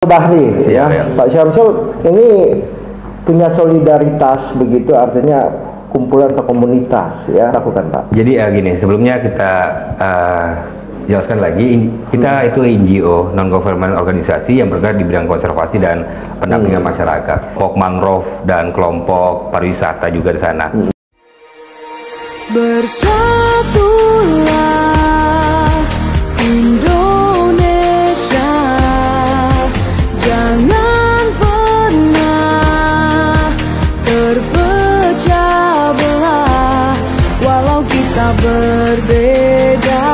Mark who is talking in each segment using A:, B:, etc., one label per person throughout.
A: Bahri ya. Pak Syamsul ini punya solidaritas begitu, artinya kumpulan atau komunitas ya lakukan Pak.
B: Jadi gini, sebelumnya kita jelaskan lagi, kita itu NGO, non-government organisasi yang bergerak di bidang konservasi dan pendampingan masyarakat, kelompok mangrove dan kelompok pariwisata juga di sana.
C: Bersatulah Indonesia, jangan pernah terpecah belah. Walau kita berbeda,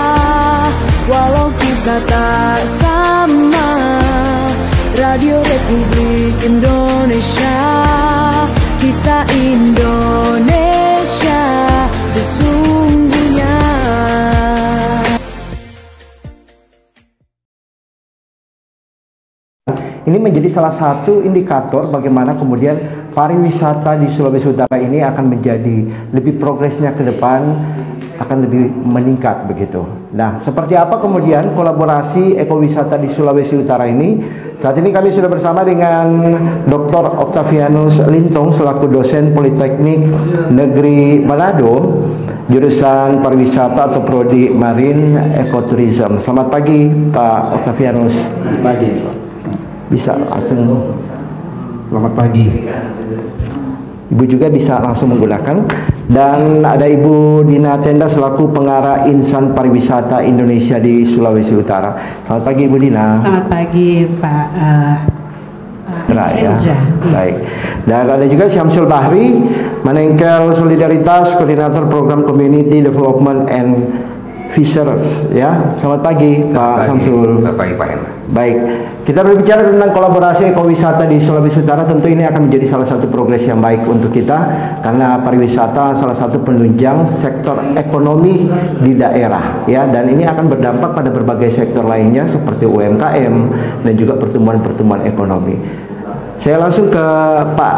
C: walau kita tak sama, Radio Republik Indonesia, kita Indonesia sesungguhnya.
A: Ini menjadi salah satu indikator bagaimana kemudian pariwisata di Sulawesi Utara ini akan menjadi lebih progresnya ke depan, akan lebih meningkat begitu. Nah, seperti apa kemudian kolaborasi ekowisata di Sulawesi Utara ini? Saat ini kami sudah bersama dengan Dr. Octavianus Lintong selaku dosen Politeknik Negeri Manado, jurusan pariwisata atau prodi Marine Ecotourism. Selamat pagi Pak Octavianus. Pagi. Bisa langsung.
D: Selamat pagi.
A: Ibu juga bisa langsung menggunakan. Dan ada Ibu Dina Tenda selaku pengarah Insan Pariwisata Indonesia di Sulawesi Utara. Selamat pagi Ibu Dina.
E: Selamat pagi Pak
A: ya. Baik. Dan ada juga Syamsul Bahri, Manengkel Solidaritas, Koordinator Program Community Development and Fishers ya. Selamat pagi Pak Syamsul.
B: Selamat pagi Pak Hendra.
A: Baik, kita berbicara tentang kolaborasi ekowisata di Sulawesi Utara. Tentu ini akan menjadi salah satu progres yang baik untuk kita, karena pariwisata salah satu penunjang sektor ekonomi di daerah ya, dan ini akan berdampak pada berbagai sektor lainnya seperti UMKM dan juga pertumbuhan-pertumbuhan ekonomi. Saya langsung ke Pak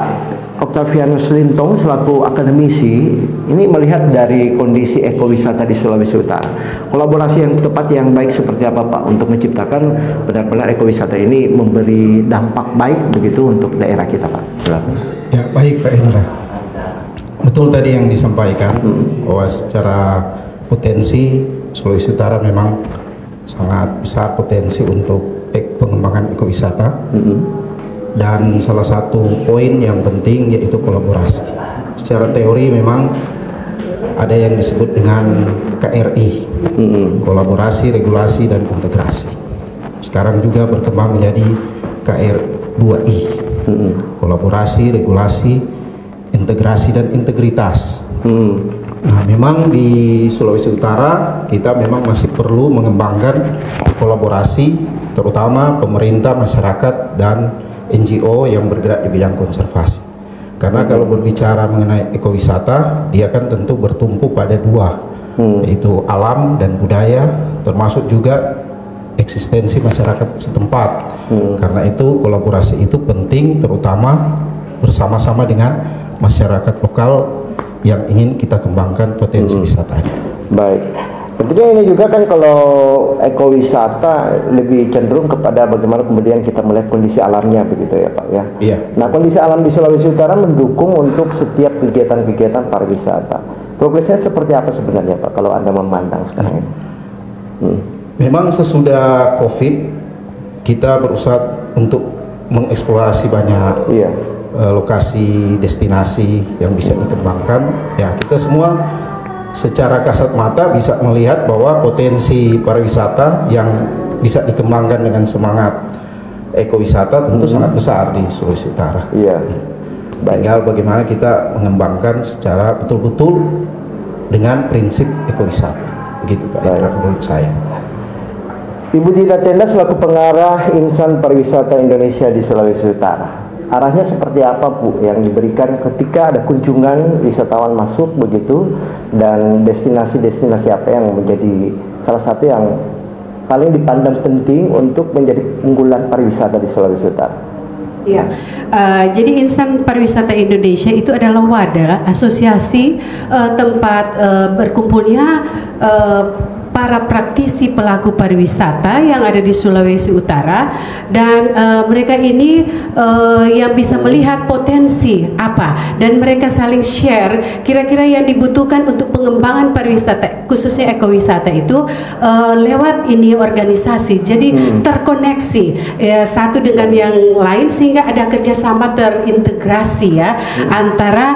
A: Octavianus Lintong selaku akademisi. Ini melihat dari kondisi ekowisata di Sulawesi Utara, kolaborasi yang tepat yang baik seperti apa Pak untuk menciptakan benar-benar ekowisata ini memberi dampak baik begitu untuk daerah kita Pak. Silakan.
D: Ya, baik Pak Hendra. Betul tadi yang disampaikan bahwa secara potensi Sulawesi Utara memang sangat besar potensi untuk pengembangan ekowisata. Dan salah satu poin yang penting yaitu kolaborasi. Secara teori memang ada yang disebut dengan KRI, kolaborasi, regulasi, dan integrasi. Sekarang juga berkembang menjadi KR2I, kolaborasi, regulasi, integrasi, dan integritas. Nah, memang di Sulawesi Utara kita memang masih perlu mengembangkan kolaborasi, terutama pemerintah, masyarakat, dan NGO yang bergerak di bidang konservasi. Karena kalau berbicara mengenai ekowisata, dia kan tentu bertumpu pada dua, yaitu alam dan budaya, termasuk juga eksistensi masyarakat setempat. Karena itu kolaborasi itu penting, terutama bersama-sama dengan masyarakat lokal yang ingin kita kembangkan potensi wisatanya.
A: Baik. Tentunya ini juga kan kalau ekowisata lebih cenderung kepada bagaimana kemudian kita melihat kondisi alamnya begitu ya Pak ya.
D: Iya.
A: Nah, kondisi alam di Sulawesi Utara mendukung untuk setiap kegiatan-kegiatan pariwisata. Progresnya seperti apa sebenarnya Pak kalau Anda memandang sekarang ini?
D: Memang sesudah COVID kita berusaha untuk mengeksplorasi banyak lokasi destinasi yang bisa dikembangkan. Ya, kita semua secara kasat mata bisa melihat bahwa potensi pariwisata yang bisa dikembangkan dengan semangat ekowisata tentu sangat besar di Sulawesi Utara. Tinggal bagaimana kita mengembangkan secara betul-betul dengan prinsip ekowisata. Begitu Pak Hendra menurut saya.
A: Ibu Dina Tenda selaku pengarah Insan Pariwisata Indonesia di Sulawesi Utara, arahnya seperti apa Bu yang diberikan ketika ada kunjungan wisatawan masuk begitu, dan destinasi-destinasi apa yang menjadi salah satu yang paling dipandang penting untuk menjadi unggulan pariwisata di Sulawesi Utara?
E: Iya, jadi Insan Pariwisata Indonesia itu adalah wadah asosiasi tempat berkumpulnya para praktisi pelaku pariwisata yang ada di Sulawesi Utara, dan mereka ini yang bisa melihat potensi apa, dan mereka saling share kira-kira yang dibutuhkan untuk pengembangan pariwisata khususnya ekowisata itu lewat ini organisasi. Jadi terkoneksi satu dengan yang lain sehingga ada kerjasama terintegrasi ya antara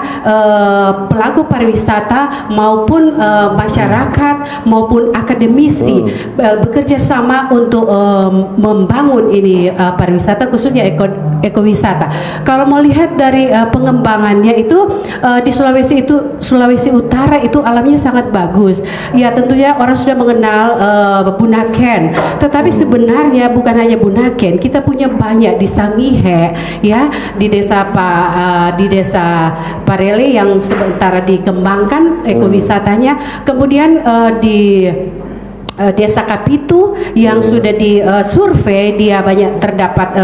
E: pelaku pariwisata maupun masyarakat maupun akademisi bekerja sama untuk membangun ini pariwisata khususnya ekowisata. Kalau mau lihat dari pengembangannya itu di Sulawesi Utara itu alamnya sangat bagus. Ya tentunya orang sudah mengenal Bunaken, tetapi sebenarnya bukan hanya Bunaken, kita punya banyak di Sangihe ya, di desa Parele yang sementara dikembangkan ekowisatanya, kemudian di Desa Kapitu yang sudah disurvei dia banyak terdapat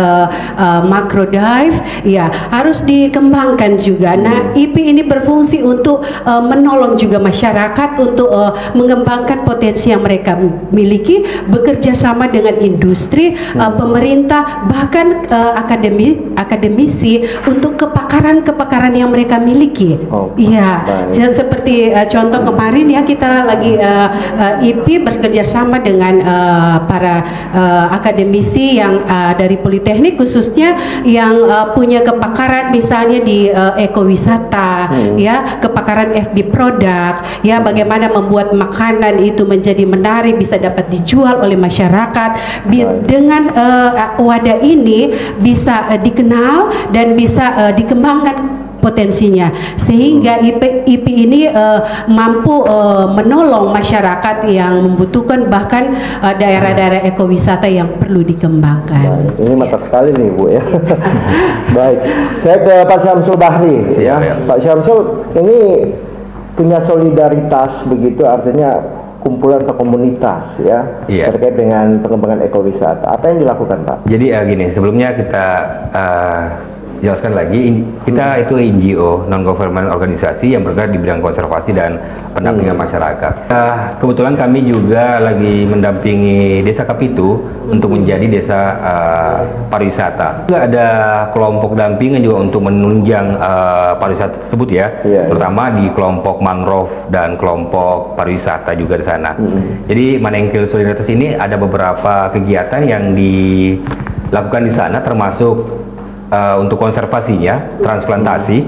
E: macro dive ya, harus dikembangkan juga. Nah IP ini berfungsi untuk menolong juga masyarakat untuk mengembangkan potensi yang mereka miliki, bekerja sama dengan industri, pemerintah, bahkan akademisi untuk kepakaran yang mereka miliki. Iya, seperti contoh kemarin ya, kita lagi IP bekerja sama dengan para akademisi yang dari Politeknik khususnya yang punya kepakaran misalnya di ekowisata ya, kepakaran FB produk ya, bagaimana membuat makanan itu menjadi menarik, bisa dapat dijual oleh masyarakat. Dengan wadah ini bisa dikenal dan bisa dikembangkan potensinya, sehingga IP ini mampu menolong masyarakat yang membutuhkan, bahkan daerah-daerah ekowisata yang perlu dikembangkan.
A: Baik, ini mantap sekali nih Bu ya. Baik, saya ke Pak Syamsul Bahri ya. Pak Syamsul ini punya solidaritas begitu, artinya kumpulan atau komunitas ya terkait dengan pengembangan ekowisata. Apa yang dilakukan Pak?
B: Jadi gini, sebelumnya kita jelaskan lagi, kita itu NGO, non-government organisasi yang bergerak di bidang konservasi dan pendampingan masyarakat. Kebetulan kami juga lagi mendampingi Desa Kapitu untuk menjadi desa pariwisata. Juga ada kelompok dampingan juga untuk menunjang pariwisata tersebut ya, terutama di kelompok mangrove dan kelompok pariwisata juga di sana. Jadi Manengkel Solidaritas ini ada beberapa kegiatan yang dilakukan di sana, termasuk untuk konservasinya, transplantasi,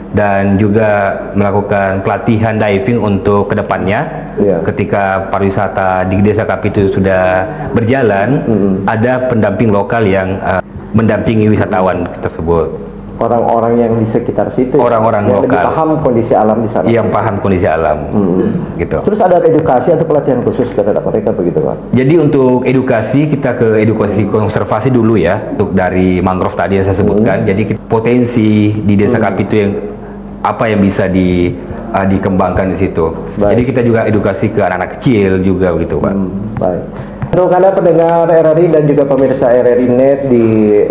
B: dan juga melakukan pelatihan diving untuk kedepannya. Ketika pariwisata di Desa Kapitu sudah berjalan, ada pendamping lokal yang mendampingi wisatawan tersebut.
A: Orang-orang yang di sekitar situ,
B: orang-orang
A: yang
B: lokal,
A: lebih paham kondisi alam di sana.
B: Yang paham kondisi alam, gitu.
A: Terus ada edukasi atau pelatihan khusus terhadap mereka begitu Pak?
B: Jadi untuk edukasi, kita ke edukasi konservasi dulu ya, untuk dari mangrove tadi yang saya sebutkan. Jadi potensi di Desa Kapitu yang apa yang bisa dikembangkan di situ. Jadi kita juga edukasi ke anak-anak kecil juga begitu Pak.
A: Baik. Untuk Anda pendengar RRI dan juga pemirsa RRI Net di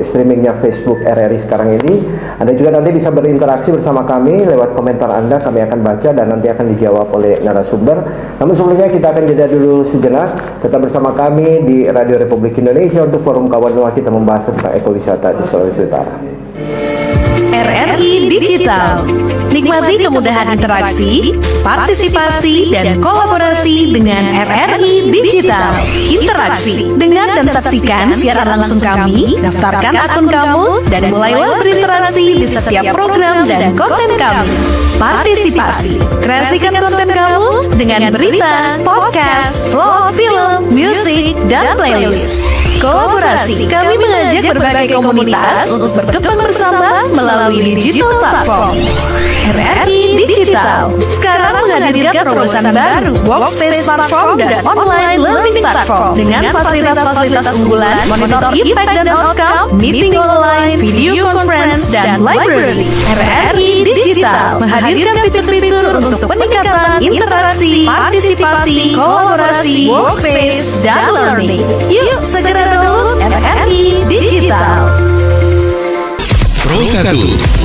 A: streamingnya Facebook RRI sekarang ini, Anda juga nanti bisa berinteraksi bersama kami lewat komentar Anda, kami akan baca dan nanti akan dijawab oleh narasumber. Namun sebelumnya kita akan jeda dulu sejenak, tetap bersama kami di Radio Republik Indonesia untuk forum kawan luar kita membahas tentang ekowisata di Sulawesi Utara.
F: RRI Digital. Nikmati kemudahan interaksi, partisipasi, dan kolaborasi dengan RRI Digital. Interaksi dengan dan saksikan siaran langsung kami, daftarkan akun kamu, dan mulailah berinteraksi di setiap program dan konten kami. Partisipasi, kreasikan konten kamu dengan berita, podcast, vlog, film, musik, dan playlist. Kolaborasi, kami mengajak berbagai komunitas untuk berkembang bersama melalui digital platform. RRI Digital sekarang menghadirkan terobosan baru, workspace platform dan online learning platform dengan fasilitas-fasilitas unggulan, monitor impact dan outcome, meeting online, video conference, dan library. RRI Digital menghadirkan fitur-fitur untuk peningkatan interaksi, partisipasi, kolaborasi, workspace, dan learning. Yuk segera download RRI Digital.
G: Pro 1.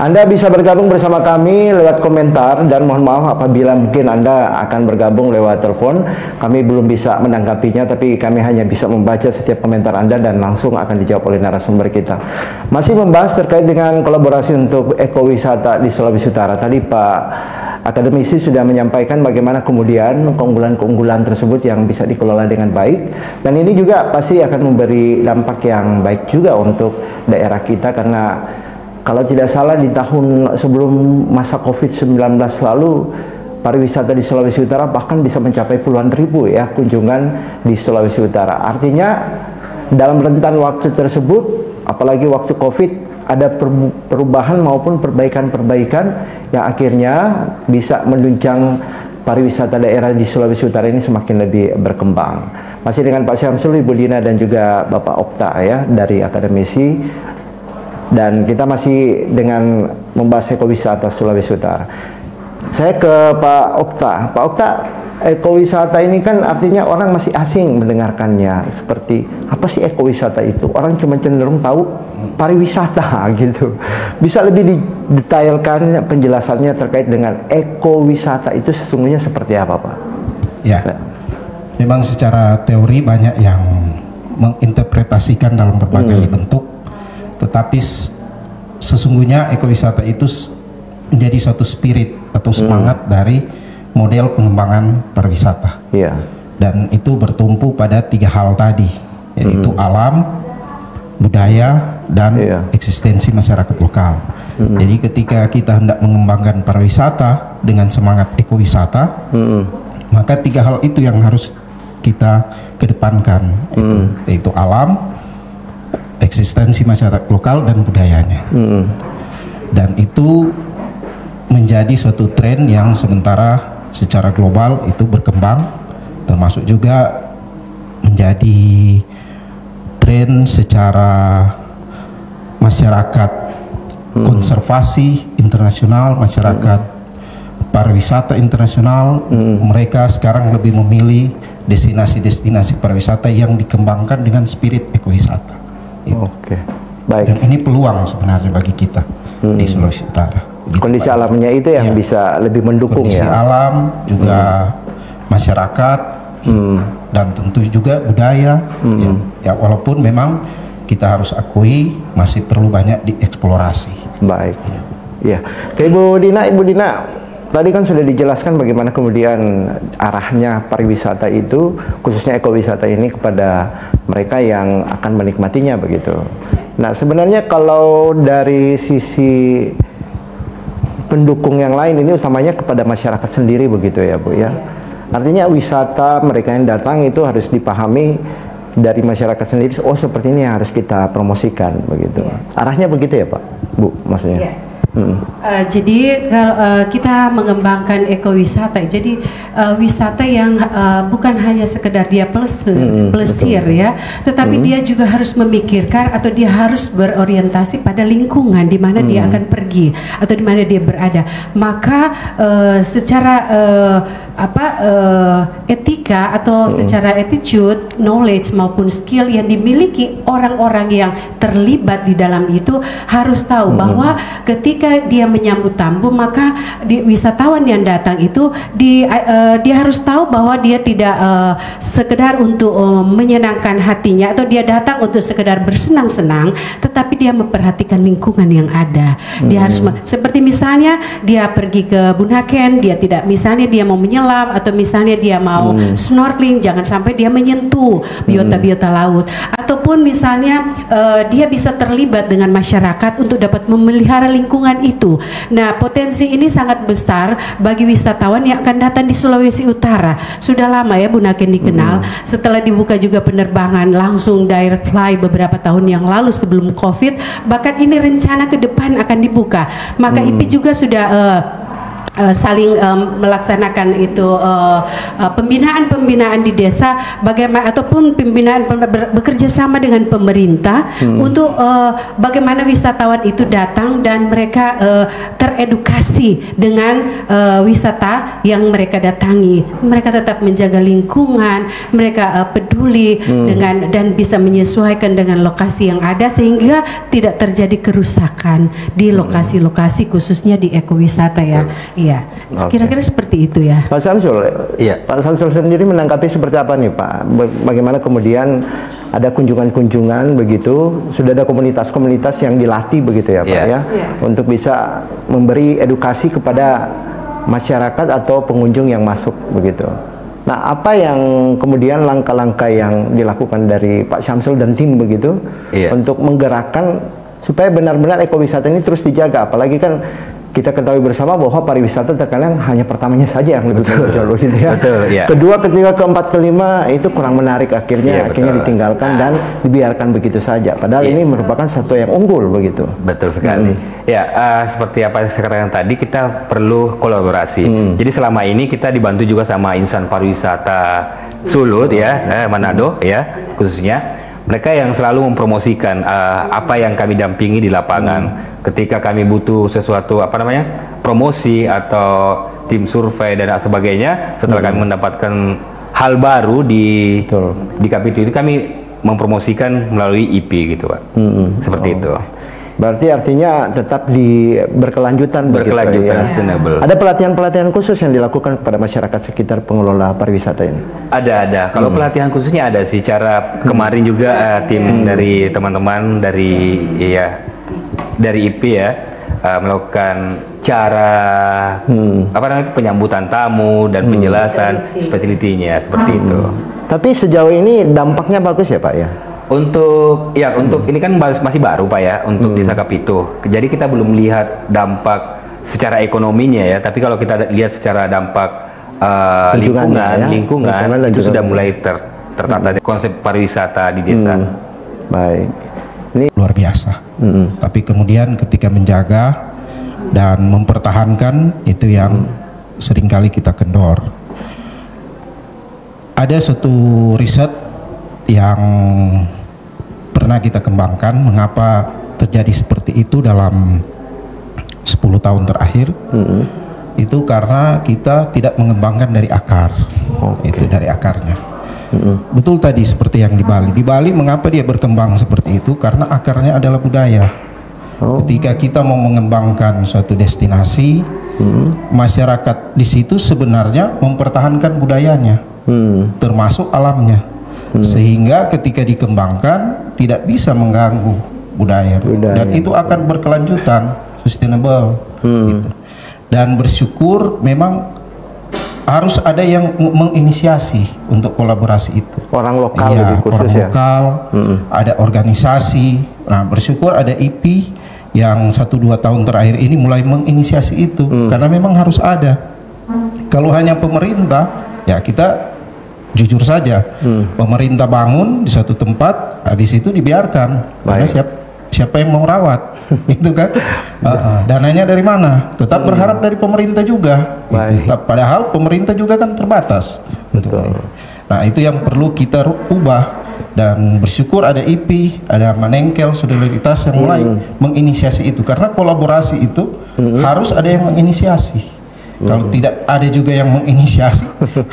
A: Anda bisa bergabung bersama kami lewat komentar, dan mohon maaf apabila mungkin Anda akan bergabung lewat telepon. Kami belum bisa menanggapinya, tapi kami hanya bisa membaca setiap komentar Anda dan langsung akan dijawab oleh narasumber kita. Masih membahas terkait dengan kolaborasi untuk ekowisata di Sulawesi Utara. Tadi Pak akademisi sudah menyampaikan bagaimana kemudian keunggulan-keunggulan tersebut yang bisa dikelola dengan baik, dan ini juga pasti akan memberi dampak yang baik juga untuk daerah kita, karena kalau tidak salah di tahun sebelum masa COVID-19 lalu, pariwisata di Sulawesi Utara bahkan bisa mencapai puluhan ribu ya kunjungan di Sulawesi Utara. Artinya dalam rentan waktu tersebut, apalagi waktu COVID, ada perubahan maupun perbaikan-perbaikan yang akhirnya bisa menunjang pariwisata daerah di Sulawesi Utara ini semakin lebih berkembang. Masih dengan Pak Syamsul, Ibu Dina, dan juga Bapak Okta ya dari akademisi. Dan kita masih dengan membahas ekowisata Sulawesi Utara. Saya ke Pak Okta. Pak Okta, ekowisata ini kan artinya orang masih asing mendengarkannya. Seperti apa sih ekowisata itu? Orang cuma cenderung tahu pariwisata gitu. Bisa lebih didetailkan penjelasannya terkait dengan ekowisata itu sesungguhnya seperti apa, Pak?
D: Ya, memang secara teori banyak yang menginterpretasikan dalam berbagai bentuk. Tetapi sesungguhnya ekowisata itu menjadi suatu spirit atau semangat dari model pengembangan pariwisata. Dan itu bertumpu pada 3 hal tadi, yaitu alam, budaya, dan eksistensi masyarakat lokal. Jadi ketika kita hendak mengembangkan pariwisata dengan semangat ekowisata, maka 3 hal itu yang harus kita kedepankan, yaitu alam, eksistensi masyarakat lokal, dan budayanya. Dan itu menjadi suatu tren yang sementara secara global itu berkembang, termasuk juga menjadi tren secara masyarakat konservasi internasional, masyarakat pariwisata internasional. Mereka sekarang lebih memilih destinasi-destinasi pariwisata yang dikembangkan dengan spirit ekowisata.
A: Oke, baik.
D: Dan ini peluang sebenarnya bagi kita di Sulawesi Utara.
A: Kondisi alamnya itu yang bisa lebih mendukung
D: kondisi alam, juga masyarakat, dan tentu juga budaya. Ya, walaupun memang kita harus akui masih perlu banyak dieksplorasi.
A: Baik. Ya, ke Ibu Dina, tadi kan sudah dijelaskan bagaimana kemudian arahnya pariwisata itu, khususnya ekowisata ini kepada mereka yang akan menikmatinya begitu. Nah, sebenarnya kalau dari sisi pendukung yang lain ini utamanya kepada masyarakat sendiri begitu ya Bu ya. Artinya wisata mereka yang datang itu harus dipahami dari masyarakat sendiri. Oh, seperti ini yang harus kita promosikan begitu. Arahnya begitu ya Pak, Bu maksudnya.
E: Jadi kalau kita mengembangkan ekowisata, jadi wisata yang bukan hanya sekedar dia plesir ya, tetapi dia juga harus memikirkan atau dia harus berorientasi pada lingkungan di mana dia akan pergi atau di mana dia berada. Maka secara etika atau secara attitude, knowledge maupun skill yang dimiliki orang-orang yang terlibat di dalam itu harus tahu bahwa ketika dia menyambut tamu, maka wisatawan yang datang itu dia harus tahu bahwa dia tidak sekedar untuk menyenangkan hatinya atau dia datang untuk sekedar bersenang-senang, tetapi dia memperhatikan lingkungan yang ada. Dia harus seperti misalnya dia pergi ke Bunaken, dia tidak, misalnya dia mau menyelam atau misalnya dia mau snorkeling, jangan sampai dia menyentuh biota-biota laut, ataupun misalnya dia bisa terlibat dengan masyarakat untuk dapat memelihara lingkungan itu. Nah, potensi ini sangat besar bagi wisatawan yang akan datang di Sulawesi Utara. Sudah lama ya Bunaken dikenal. Setelah dibuka juga penerbangan langsung direct fly beberapa tahun yang lalu sebelum COVID, bahkan ini rencana ke depan akan dibuka. Maka IPI juga sudah saling melaksanakan itu pembinaan di desa, bagaimana ataupun pembinaan bekerja sama dengan pemerintah untuk bagaimana wisatawan itu datang dan mereka teredukasi dengan wisata yang mereka datangi. Mereka tetap menjaga lingkungan, mereka peduli dengan dan bisa menyesuaikan dengan lokasi yang ada sehingga tidak terjadi kerusakan di lokasi-lokasi khususnya di ekowisata ya. Iya, kira-kira seperti itu ya.
A: Pak Samsul,
B: Iya.
A: Pak Samsul sendiri menanggapi seperti apa nih Pak? Bagaimana kemudian ada kunjungan-kunjungan begitu, sudah ada komunitas-komunitas yang dilatih begitu ya Pak
B: Iya.
A: ya, untuk bisa memberi edukasi kepada masyarakat atau pengunjung yang masuk begitu. Nah, apa yang kemudian langkah-langkah yang dilakukan dari Pak Samsul dan tim begitu untuk menggerakkan supaya benar-benar ekowisata ini terus dijaga, apalagi kan kita ketahui bersama bahwa pariwisata terkadang hanya pertamanya saja yang lebih menonjol gitu ya.
B: Betul, ya.
A: Kedua, ketiga, keempat, kelima itu kurang menarik akhirnya
B: Betul.
A: ditinggalkan dan dibiarkan begitu saja. Padahal ini merupakan satu yang unggul begitu.
B: Betul sekali. Ya, seperti apa yang saya katakan tadi, kita perlu kolaborasi. Jadi selama ini kita dibantu juga sama insan pariwisata Sulut ya, Manado ya khususnya. Mereka yang selalu mempromosikan apa yang kami dampingi di lapangan. Ketika kami butuh sesuatu promosi atau tim survei dan sebagainya, setelah kami mendapatkan hal baru di Kapitu itu, kami mempromosikan melalui IP gitu Pak. Seperti itu.
A: Berarti artinya tetap berkelanjutan begitu, ya.
B: Sustainable.
A: Ada pelatihan-pelatihan khusus yang dilakukan kepada masyarakat sekitar pengelola pariwisata ini?
B: Ada. Kalau pelatihan khususnya ada sih. Kemarin juga tim dari teman-teman dari IP ya melakukan cara penyambutan tamu dan penjelasan specialty-nya seperti itu.
A: Tapi sejauh ini dampaknya bagus ya Pak ya?
B: Untuk ini kan masih baru Pak ya untuk Desa Kapitu. Jadi kita belum lihat dampak secara ekonominya ya, tapi kalau kita lihat secara dampak lingkungan itu sudah mulai tertata konsep pariwisata di desa.
A: Baik. Ini
D: luar biasa. Tapi kemudian ketika menjaga dan mempertahankan itu yang seringkali kita kendor. Ada suatu riset yang pernah kita kembangkan mengapa terjadi seperti itu dalam 10 tahun terakhir. Itu karena kita tidak mengembangkan dari akar. Itu dari akarnya. Betul tadi seperti yang di Bali. Di Bali mengapa dia berkembang seperti itu? Karena akarnya adalah budaya. Ketika kita mau mengembangkan suatu destinasi, masyarakat di situ sebenarnya mempertahankan budayanya, termasuk alamnya, sehingga ketika dikembangkan tidak bisa mengganggu budaya. Dan itu akan berkelanjutan, sustainable. Gitu. Dan bersyukur memang harus ada yang menginisiasi untuk kolaborasi itu.
A: Orang lokal
D: iya,
A: lebih khusus
D: orang
A: ya?
D: lokal, ada organisasi. Nah, bersyukur ada IP yang 1-2 tahun terakhir ini mulai menginisiasi itu, karena memang harus ada. Kalau hanya pemerintah, ya kita jujur saja, pemerintah bangun di satu tempat, habis itu dibiarkan, karena siapa yang mau rawat, itu kan, dananya dari mana? Tetap berharap dari pemerintah juga, gitu. Padahal pemerintah juga kan terbatas. Nah, itu yang perlu kita ubah. Dan bersyukur ada IP, ada Manengkel, solidaritas yang mulai menginisiasi itu, karena kolaborasi itu harus ada yang menginisiasi. Kalau tidak ada juga yang menginisiasi,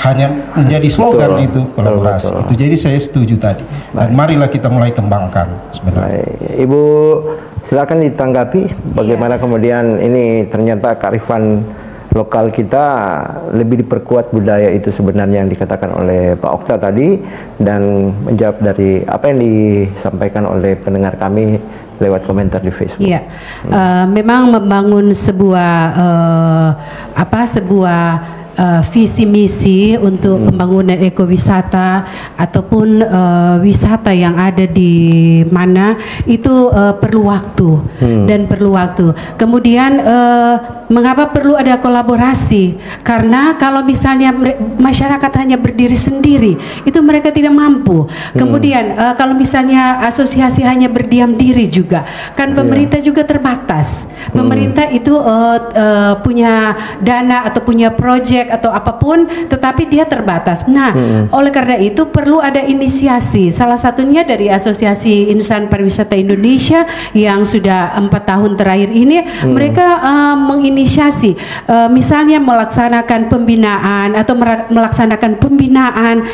D: hanya menjadi slogan itu kolaborasi. Itu jadi saya setuju tadi. Dan marilah kita mulai kembangkan sebenarnya.
A: Ibu silakan ditanggapi bagaimana kemudian ini ternyata kearifan lokal kita lebih diperkuat budaya itu sebenarnya yang dikatakan oleh Pak Okta tadi, dan menjawab dari apa yang disampaikan oleh pendengar kami lewat komentar di Facebook. Iya,
E: memang membangun sebuah visi misi untuk pembangunan ekowisata ataupun wisata yang ada di mana itu perlu waktu dan perlu waktu. Kemudian mengapa perlu ada kolaborasi? Karena kalau misalnya masyarakat hanya berdiri sendiri, itu mereka tidak mampu. Kemudian kalau misalnya asosiasi hanya berdiam diri juga, kan pemerintah juga terbatas. Pemerintah itu punya dana atau punya proyek atau apapun, tetapi dia terbatas. Nah, oleh karena itu perlu ada inisiasi. Salah satunya dari Asosiasi Insan Pariwisata Indonesia yang sudah 4 tahun terakhir ini, mereka menginisiasi, misalnya melaksanakan pembinaan atau melaksanakan pembinaan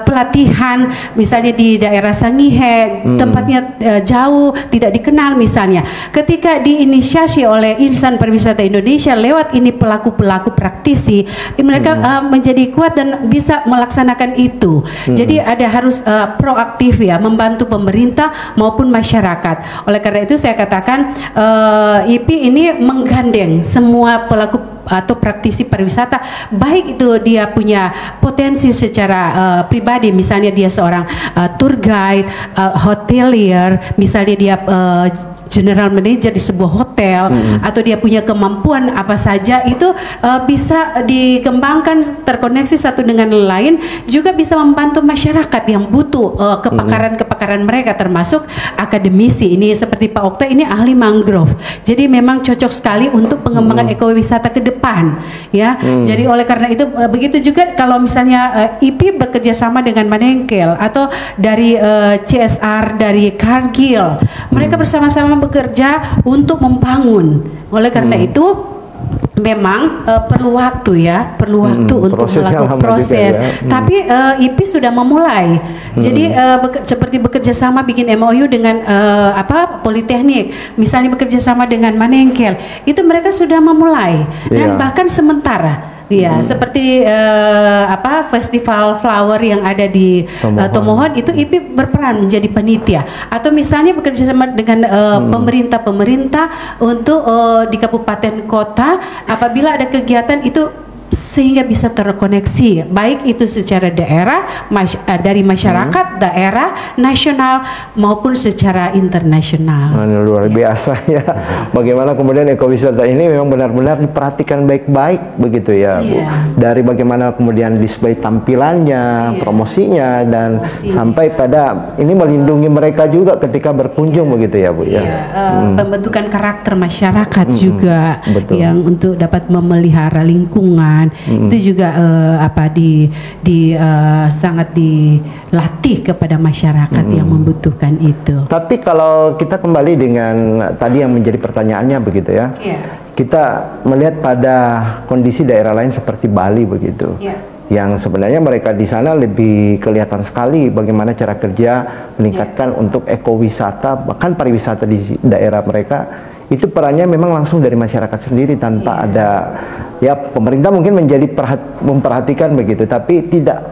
E: pelatihan, misalnya di daerah Sangihe, tempatnya jauh, tidak dikenal misalnya. Ketika diinisiasi oleh Insan Pariwisata Indonesia lewat ini pelaku-pelaku praktisi, mereka menjadi kuat dan bisa melaksanakan itu. Jadi ada harus proaktif ya, membantu pemerintah maupun masyarakat. Oleh karena itu saya katakan IPI ini menggandeng semua pelaku atau praktisi pariwisata, baik itu dia punya potensi secara pribadi, misalnya dia seorang tour guide, hotelier, misalnya dia general manager di sebuah hotel, atau dia punya kemampuan apa saja, itu bisa dikembangkan, terkoneksi satu dengan lain, juga bisa membantu masyarakat yang butuh kepakaran-kepakaran mereka, termasuk akademisi. Ini seperti Pak Okta ini ahli mangrove, jadi memang cocok sekali untuk pengembangan ekowisata ke depan ya. Jadi oleh karena itu begitu juga kalau misalnya IPI bekerja sama dengan Manengkel atau dari CSR dari Cargill, mereka bersama-sama bekerja untuk membangun. Oleh karena itu memang perlu waktu ya, perlu waktu untuk melakukan proses. Tapi IPI sudah memulai. Jadi seperti bekerja sama bikin MOU dengan Politeknik, misalnya bekerja sama dengan Manengkel, itu mereka sudah memulai dan bahkan sementara. Iya, seperti festival flower yang ada di Tomohon, itu IPI berperan menjadi panitia. Atau misalnya bekerja sama dengan pemerintah untuk di kabupaten kota, apabila ada kegiatan itu sehingga bisa terkoneksi, baik itu secara daerah, dari masyarakat, daerah, nasional maupun secara internasional.
A: Luar biasa ya. Bagaimana kemudian ekowisata ini memang benar-benar diperhatikan baik-baik begitu ya, Bu. Dari bagaimana kemudian display tampilannya, promosinya, dan sampai pada ini melindungi mereka juga ketika berkunjung begitu ya, Bu ya.
E: Pembentukan karakter masyarakat juga yang untuk dapat memelihara lingkungan. Itu juga sangat dilatih kepada masyarakat yang membutuhkan itu. Tapi
A: kalau kita kembali dengan tadi yang menjadi pertanyaannya begitu ya, kita melihat pada kondisi daerah lain seperti Bali begitu, yang sebenarnya mereka di sana lebih kelihatan sekali bagaimana cara kerja meningkatkan untuk ekowisata, bahkan pariwisata di daerah mereka. Itu perannya memang langsung dari masyarakat sendiri tanpa ada ya, pemerintah mungkin menjadi memperhatikan begitu, tapi tidak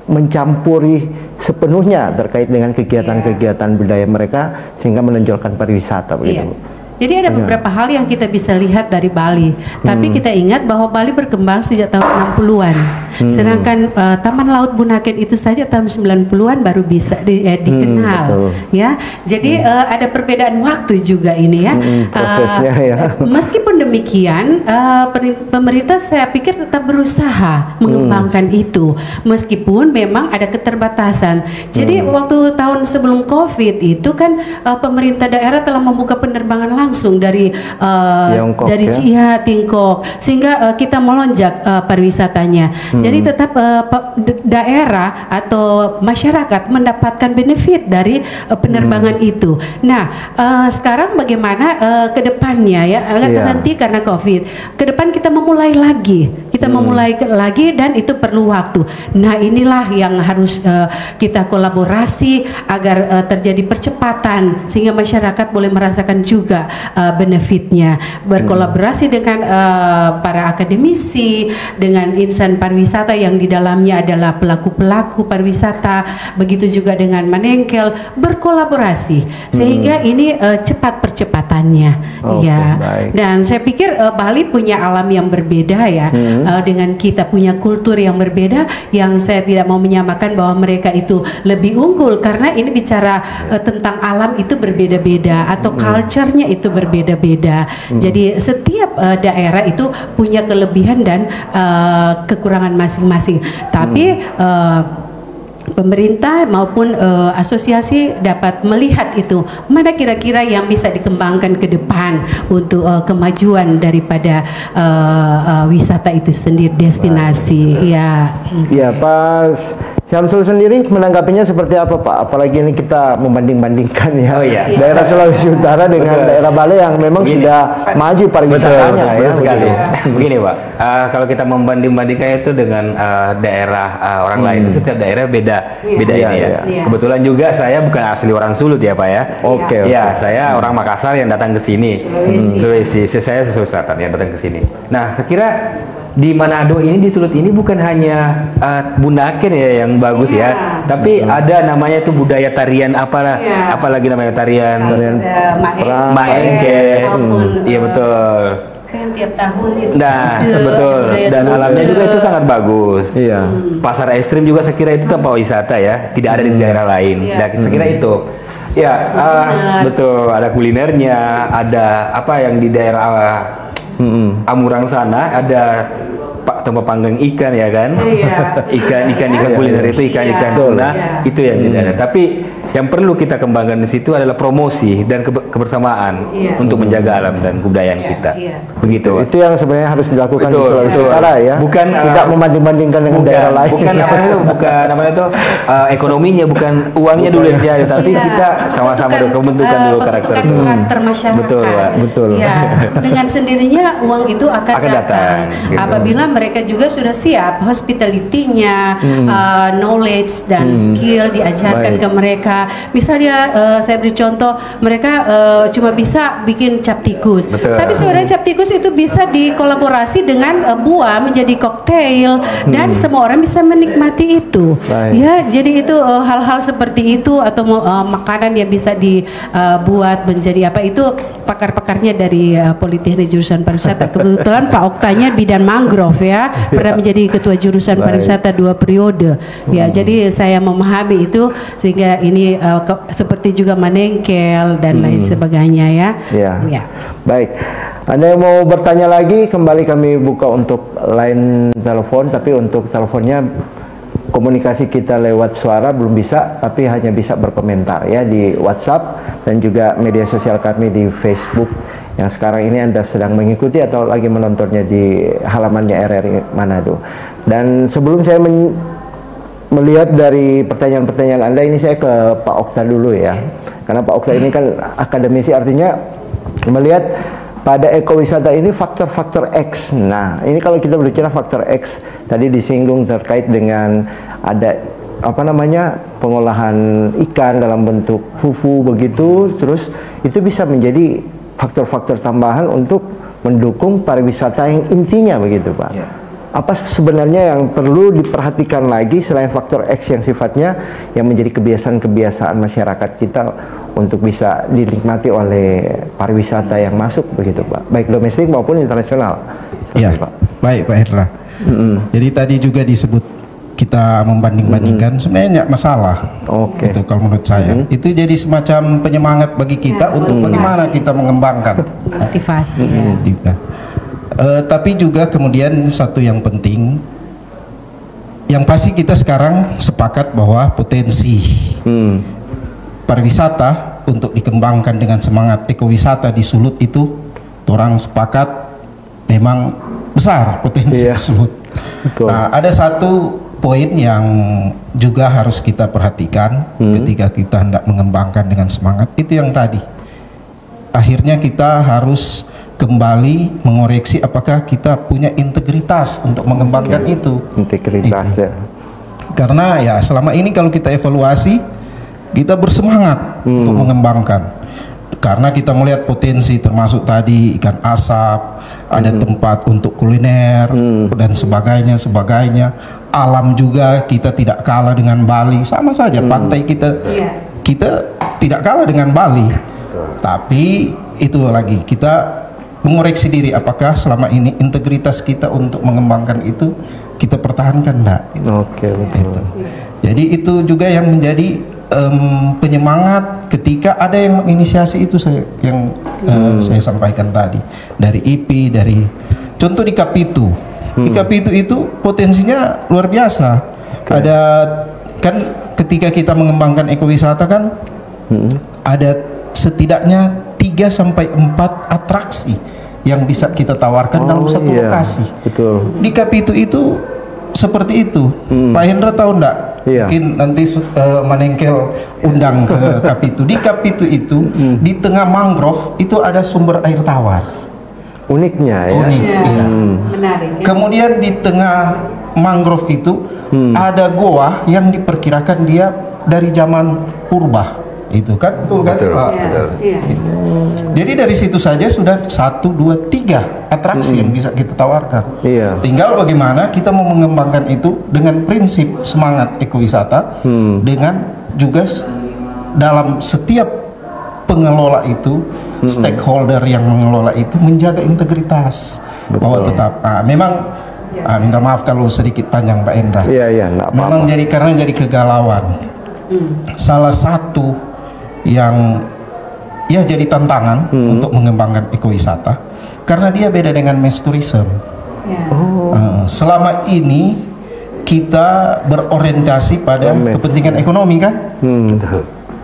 A: mencampuri sepenuhnya terkait dengan kegiatan-kegiatan budaya mereka sehingga menonjolkan pariwisata begitu.
E: Jadi ada beberapa hal yang kita bisa lihat dari Bali. Tapi kita ingat bahwa Bali berkembang sejak tahun 60-an. Sedangkan Taman Laut Bunaken itu saja tahun 90-an baru bisa dikenal. Ya. Jadi ada perbedaan waktu juga ini ya. Meskipun demikian, pemerintah saya pikir tetap berusaha mengembangkan itu. Meskipun memang ada keterbatasan. Jadi waktu tahun sebelum COVID itu kan pemerintah daerah telah membuka penerbangan langsung dari Tiongkok, sehingga kita melonjak pariwisatanya. Jadi tetap daerah atau masyarakat mendapatkan benefit dari penerbangan itu. Nah, sekarang bagaimana ke depannya ya, agak terhenti karena COVID. Ke depan kita memulai lagi. Dan itu perlu waktu. Nah, inilah yang harus kita kolaborasi agar terjadi percepatan sehingga masyarakat boleh merasakan juga benefitnya. Berkolaborasi dengan para akademisi, dengan insan pariwisata pariwisata yang di dalamnya adalah pelaku-pelaku pariwisata, begitu juga dengan Manengkel berkolaborasi sehingga ini cepat percepatannya. Ya.
A: Baik.
E: Dan saya pikir Bali punya alam yang berbeda ya, dengan kita punya kultur yang berbeda, yang saya tidak mau menyamakan bahwa mereka itu lebih unggul karena ini bicara tentang alam itu berbeda-beda atau culture-nya itu berbeda-beda. Jadi setiap daerah itu punya kelebihan dan kekurangan masing-masing. Tapi pemerintah maupun asosiasi dapat melihat itu mana kira-kira yang bisa dikembangkan ke depan untuk kemajuan daripada wisata itu sendiri, destinasi. Ya.
A: Ya, Pak Syamsul sendiri menanggapinya seperti apa, Pak? Apalagi ini kita membanding-bandingkan ya, daerah Sulawesi Utara dengan daerah Bali yang memang sudah maju pariwisatanya.
B: Betul sekali. Begini, Pak, kalau kita membanding-bandingkan itu dengan daerah orang lain, setiap daerah beda ini ya. Kebetulan juga saya bukan asli orang Sulut ya, Pak ya.
A: Oke.
B: Ya, saya orang Makassar yang datang ke sini. Sulawesi. Saya Sulawesi Selatan yang datang ke sini. Nah, saya kira di Manado ini, di Sulut ini bukan hanya Bunaken ya yang bagus ya, tapi ada namanya itu budaya tarian apalagi namanya tarian Maengke. Iya betul.
E: Yang tiap tahun itu.
B: Nah, betul. Dan alamnya juga itu sangat bagus.
A: Iya.
B: Pasar es krim juga saya kira itu tempat wisata ya, tidak ada di daerah lain. Nah, saya kira itu. Ya, betul. Ada kulinernya, ada apa yang di daerah Amurang sana ada tempat panggang ikan ya kan, ikan kuliner itu ikan tuna itu yang tidak ada. Tapi yang perlu kita kembangkan di situ adalah promosi dan kebersamaan untuk menjaga alam dan kebudayaan kita. Begitu.
A: Itu yang sebenarnya harus dilakukan di Sulawesi Utara ya.
B: Bukan
A: tidak membanding-bandingkan dengan daerah lain.
B: Bukan namanya itu ekonominya, bukan uangnya dulu yang dicari, tapi kita sama-sama pembentukan dulu karakter
E: masyarakat.
B: Betul, Pak.
A: Betul.
E: Ya, dengan sendirinya uang itu akan datang.
B: Gitu.
E: Apabila mereka juga sudah siap, hospitality-nya, knowledge dan skill diajarkan ke mereka. Misalnya saya beri contoh, mereka cuma bisa bikin cap tikus. Tapi sebenarnya cap tikus itu bisa dikolaborasi dengan buah menjadi koktail dan semua orang bisa menikmati itu. Ya, jadi itu hal-hal seperti itu atau makanan yang bisa dibuat menjadi apa itu pakar-pakarnya dari Politeknik jurusan pariwisata. Kebetulan Pak Oktanya bidan mangrove ya, pernah menjadi ketua jurusan pariwisata 2 periode. Ya, jadi saya memahami itu sehingga ini seperti juga Manengkel dan lain sebagainya ya. Ya.
A: Baik. Anda yang mau bertanya lagi, kembali kami buka untuk line telepon, tapi untuk teleponnya komunikasi kita lewat suara belum bisa, tapi hanya bisa berkomentar ya di WhatsApp dan juga media sosial kami di Facebook yang sekarang ini Anda sedang mengikuti atau lagi menontonnya di halamannya RRI Manado. Dan sebelum saya melihat dari pertanyaan-pertanyaan Anda ini, saya ke Pak Okta dulu ya, karena Pak Okta ini kan akademisi, artinya melihat pada ekowisata ini faktor-faktor X. Nah, ini kalau kita berbicara faktor X, tadi disinggung terkait dengan ada apa namanya pengolahan ikan dalam bentuk fufu begitu, terus itu bisa menjadi faktor-faktor tambahan untuk mendukung pariwisata yang intinya begitu, Pak. Apa sebenarnya yang perlu diperhatikan lagi selain faktor X yang sifatnya yang menjadi kebiasaan-kebiasaan masyarakat kita untuk bisa dinikmati oleh pariwisata yang masuk begitu, Pak, baik domestik maupun internasional.
D: Ya, baik Pak Hendra. Jadi tadi juga disebut kita membanding-bandingkan, sebenarnya masalah. Itu kalau menurut saya itu jadi semacam penyemangat bagi kita untuk bagaimana kita mengembangkan
E: motivasi
D: kita. Tapi juga kemudian satu yang penting, yang pasti kita sekarang sepakat bahwa potensi pariwisata untuk dikembangkan dengan semangat ekowisata di Sulut itu, orang sepakat memang besar potensi di Sulut. Nah, ada satu poin yang juga harus kita perhatikan ketika kita hendak mengembangkan dengan semangat, itu yang tadi. Akhirnya kita harus kembali mengoreksi apakah kita punya integritas untuk mengembangkan itu.
A: Integritas ya.
D: Karena ya selama ini kalau kita evaluasi, kita bersemangat untuk mengembangkan. karena kita melihat potensi termasuk tadi ikan asap, ada tempat untuk kuliner dan sebagainya. Alam juga kita tidak kalah dengan Bali, sama saja pantai kita tidak kalah dengan Bali. Tapi itu lagi kita mengoreksi diri, apakah selama ini integritas kita untuk mengembangkan itu kita pertahankan enggak?
A: Oke.
D: Itu. Jadi itu juga yang menjadi penyemangat ketika ada yang menginisiasi itu saya sampaikan tadi dari IP, dari contoh di Kapitu. Di Kapitu itu potensinya luar biasa. Ada kan ketika kita mengembangkan ekowisata kan ada setidaknya 3 sampai 4 atraksi yang bisa kita tawarkan dalam satu lokasi.
A: Betul.
D: Di Kapitu itu seperti itu. Pak Hendra tahu enggak? Mungkin nanti Manengkel undang ke Kapitu. Di Kapitu itu di tengah mangrove itu ada sumber air tawar.
A: Uniknya ya.
D: Unik. Iya.
E: Menarik. Ya?
D: Kemudian di tengah mangrove itu ada goa yang diperkirakan dia dari zaman purba. Itu kan betul kan?
B: Betul.
D: Jadi dari situ saja sudah 1, 2, 3 atraksi yang bisa kita tawarkan.
A: Iya.
D: Tinggal bagaimana kita mau mengembangkan itu dengan prinsip semangat ekowisata, dengan juga dalam setiap pengelola itu, stakeholder yang mengelola itu menjaga integritas. Bahwa tetap memang minta maaf kalau sedikit panjang Pak Endra.
A: Iya, enggak apa-apa.
D: Memang karena jadi kegalauan. Salah satu yang jadi tantangan untuk mengembangkan ekowisata karena dia beda dengan mass tourism. Selama ini kita berorientasi pada kepentingan ekonomi kan,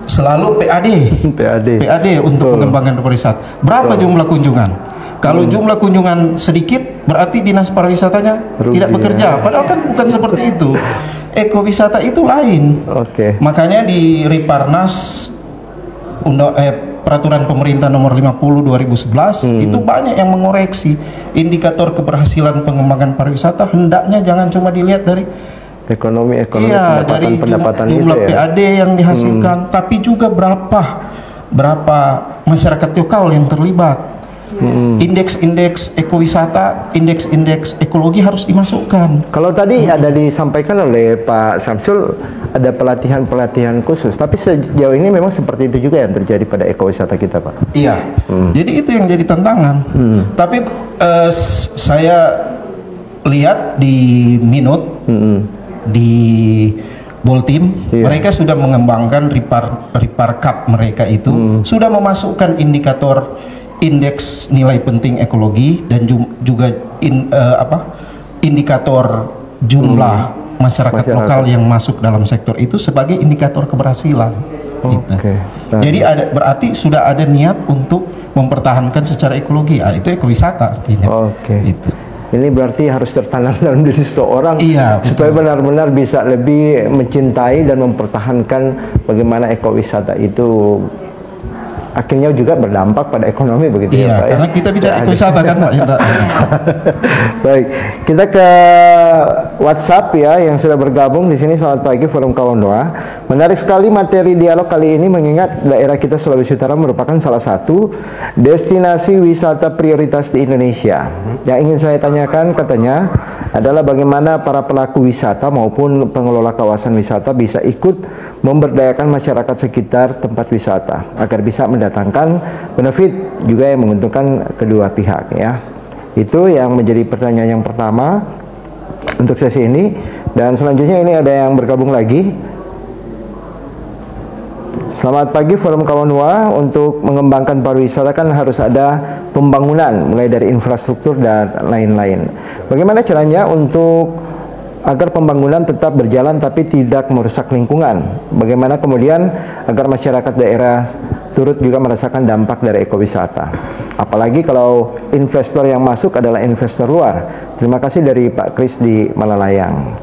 D: selalu PAD untuk mengembangkan pariwisata. Berapa jumlah kunjungan? Kalau jumlah kunjungan sedikit berarti dinas pariwisatanya tidak bekerja. Padahal kan bukan seperti itu. Ekowisata itu lain. Makanya di Riparnas Peraturan Pemerintah Nomor 50 2011 itu banyak yang mengoreksi indikator keberhasilan pengembangan pariwisata. Hendaknya jangan cuma dilihat dari
A: ekonomi
D: dari jumlah PAD yang dihasilkan, tapi juga berapa masyarakat lokal yang terlibat. Indeks-indeks ekowisata, indeks-indeks ekologi harus dimasukkan.
A: Kalau tadi ada disampaikan oleh Pak Samsul ada pelatihan-pelatihan khusus, tapi sejauh ini memang seperti itu juga yang terjadi pada ekowisata kita, Pak.
D: Iya. Jadi itu yang jadi tantangan. Tapi saya lihat di Minut, di Boltim, mereka sudah mengembangkan Ripar Cup mereka itu sudah memasukkan indikator indeks nilai penting ekologi dan juga indikator jumlah masyarakat lokal yang masuk dalam sektor itu sebagai indikator keberhasilan. Gitu. Jadi berarti sudah ada niat untuk mempertahankan secara ekologi. Itu ekowisata artinya. Gitu.
A: Ini berarti harus tertanam dalam diri seseorang supaya
D: betul.
A: benar-benar bisa lebih mencintai dan mempertahankan bagaimana ekowisata itu akhirnya juga berdampak pada ekonomi begitu ya Pak.
D: Karena kita bicara ekowisata kan Pak.
A: Baik, kita ke WhatsApp ya yang sudah bergabung di sini. Selamat pagi Forum Kawan Doa. Menarik sekali materi dialog kali ini, mengingat daerah kita Sulawesi Utara merupakan salah satu destinasi wisata prioritas di Indonesia. Yang ingin saya tanyakan katanya adalah bagaimana para pelaku wisata maupun pengelola kawasan wisata bisa ikut memberdayakan masyarakat sekitar tempat wisata agar bisa mendatangkan benefit juga yang menguntungkan kedua pihak ya. Itu yang menjadi pertanyaan yang pertama untuk sesi ini. Dan selanjutnya ini ada yang bergabung lagi. Selamat pagi Forum Kawanua. Untuk mengembangkan pariwisata kan harus ada pembangunan mulai dari infrastruktur dan lain-lain. Bagaimana caranya untuk agar pembangunan tetap berjalan tapi tidak merusak lingkungan? Bagaimana kemudian agar masyarakat daerah turut juga merasakan dampak dari ekowisata? Apalagi kalau investor yang masuk adalah investor luar. Terima kasih dari Pak Kris di Malalayang.